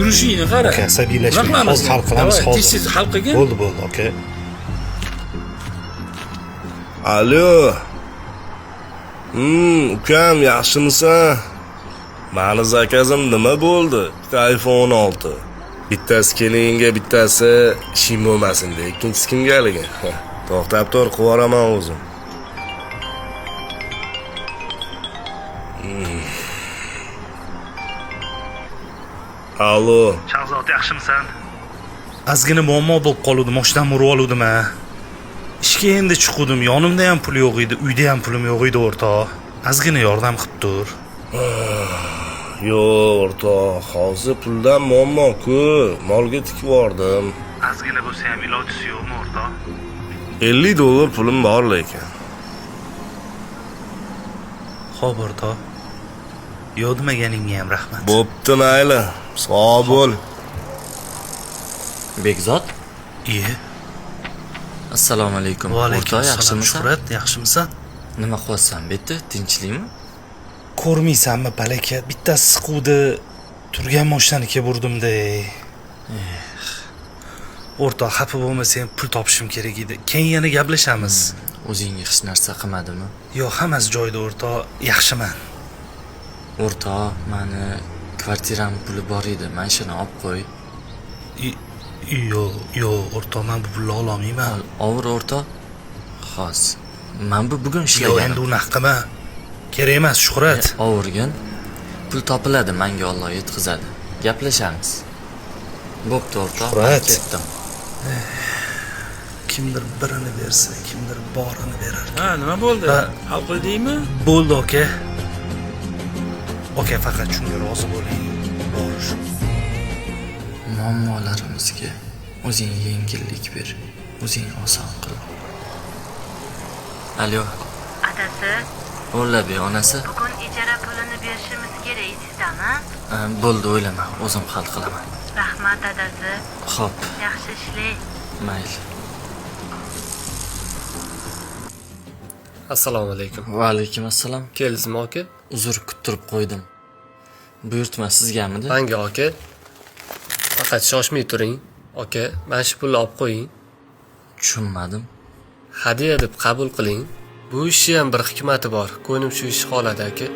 yurishingni qara. Aka, asabiylashmang. Rahmat. Hozir hal qilamiz, Davay, hozir. tez-tez hal qilgin. Bo'ldi, aka. Alo. Ukam, yaxshimisan? Mani zakazim nima bo'ldi? iPhone 16. Bittasi kelinga, bittasi ishim bo'lmasin deb. Ikkinchisi kimgaligi? To'xtab tur, qilvoraman o'zim. Alo. Shahzod, yaxshimisan? Ozgina muammo bo'lib qoldi, mashinadan urib oldim ha. Ishga endi chiqdim, yonimda ham pul yo'q edi, uyda ham pulim yo'q edi o'rtoq. Ozgina yordam qilib tur. Yo'q, o'rtoq, hozir puldan muammo-ku. Molga tikib bordim. Ozgina bo'lsa ham ilojisi yo'qmi, o'rtoq? $50 pulim bor lekin. Xo'p o'rtoq. Yodmaganingga ham rahmat. Bo'pti, mayli. Sog' bo'l. Bekzod, Iye. assalomu alaykum. Va alaykum O'rtoq, assalom. yaxshimisan? Shuhrat, yaxshimisan? Nima qilyapsan, bitta tinchlikmi? Ko'rmaysanmi, balaka? Bittasi siquvdi, turgan mashinaniga burdim-da. O'rtoq, xafa bo'lmasang, pul topishim kerak edi. Keyin yana gaplashamiz. O'zingga hech narsa qilmadimi? Yo'q, hammasi joyida o'rtoq. Yaxshiman. O'rtoq, mani kvartiram puli bor edi. Men shuni olib qo'y. Yo'q, o'rtoq, men bu pulni ololmayman. Ovur o'rtoq. Xos. Men bugun Yo'q, ishlaganim. endi unaqa qilma. Kerak emas, Shuhrat. Ovurgin. Pul topiladi, menga Alloh yetkazadi. Gaplashamiz. Bo'pti o'rtoq, men Shuhrat. ketdim. Kimdir birini bersa, kimdir borini berar. Ha, nima bo'ldi? Ha. Hal qildingmi? Bo'ldi, aka. Aka, faqat shunga rozi bo'ling. Borish. Muammolarimizga o'zing yengillik ber. O'zing oson qil. Alo, Adasi, o'rlabi onasi. bugun ijara pulini berishimiz kerak sizdami? Bo'ldi, o'ylama, o'zim hal qilaman. Rahmat adasi, Xo'p, yaxshi ishlang. mayli. Assalomu alaykum. Va alaykum assalom. Keldingizmi aka? Uzr kuttirib qo'ydim. Buyurtma sizgamidi? Menga aka. Faqat shoshmay turing. Aka, mana shu pulni olib qo'ying. Tushunmadim. Hadya deb qabul qiling. Bu ishni ham bir hikmati bor. Ko'nglim shu ishni qoladi aka.